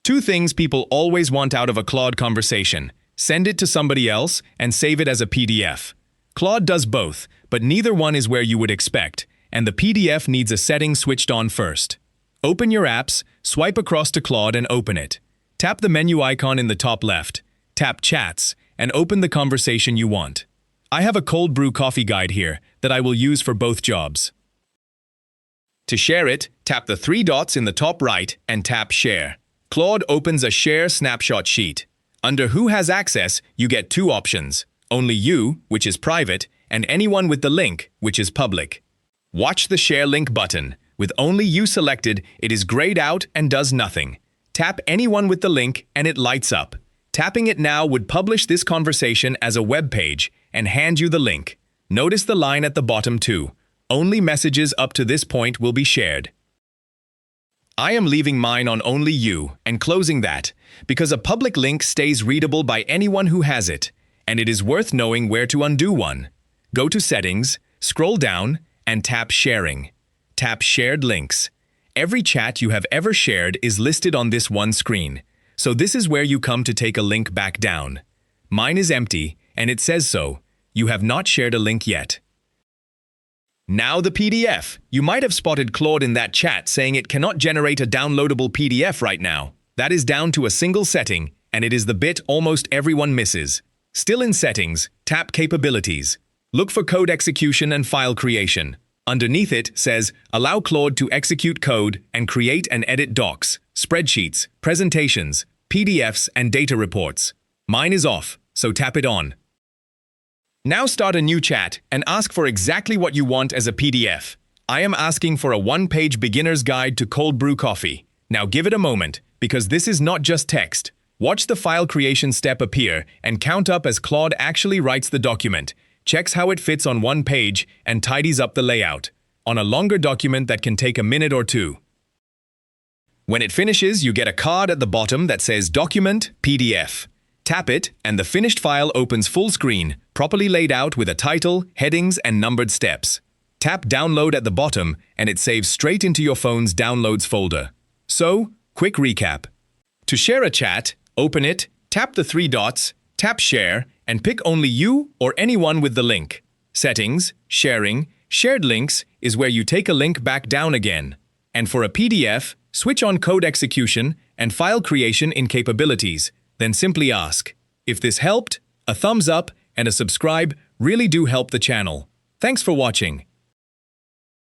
Two things people always want out of a Claude conversation: send it to somebody else and save it as a PDF. Claude does both, but neither one is where you would expect, and the PDF needs a setting switched on first. Open your apps, swipe across to Claude and open it. Tap the menu icon in the top left, tap Chats, and open the conversation you want. I have a cold brew coffee guide here that I will use for both jobs. To share it, tap the three dots in the top right and tap Share. Claude opens a Share snapshot sheet. Under Who has access, you get two options: Only you, which is private, and Anyone with the link, which is public. Watch the Share Link button. With Only You selected, it is grayed out and does nothing. Tap Anyone with the link and it lights up. Tapping it now would publish this conversation as a web page and hand you the link. Notice the line at the bottom too. Only messages up to this point will be shared. I am leaving mine on Only You and closing that because a public link stays readable by anyone who has it, and it is worth knowing where to undo one. Go to Settings, scroll down, and tap Sharing. Tap Shared Links. Every chat you have ever shared is listed on this one screen, so this is where you come to take a link back down. Mine is empty, and it says so. You have not shared a link yet. Now the PDF. You might have spotted Claude in that chat saying it cannot generate a downloadable PDF right now. That is down to a single setting, and it is the bit almost everyone misses. Still in Settings, tap Capabilities. Look for Code Execution and File Creation. Underneath it says, allow Claude to execute code and create and edit docs, spreadsheets, presentations, PDFs, and data reports. Mine is off, so tap it on. Now start a new chat and ask for exactly what you want as a PDF. I am asking for a one-page beginner's guide to cold brew coffee. Now give it a moment, because this is not just text. Watch the file creation step appear and count up as Claude actually writes the document, checks how it fits on one page, and tidies up the layout. On a longer document that can take a minute or two. When it finishes, you get a card at the bottom that says Document PDF. Tap it, and the finished file opens full screen, properly laid out with a title, headings, and numbered steps. Tap Download at the bottom, and it saves straight into your phone's Downloads folder. So, quick recap. To share a chat, open it, tap the three dots, tap Share, and pick Only You or anyone with the link. Settings, Sharing, Shared Links is where you take a link back down again. And for a PDF, switch on Code Execution and File Creation in Capabilities. Then simply ask. If this helped, a thumbs up and a subscribe really do help the channel. Thanks for watching.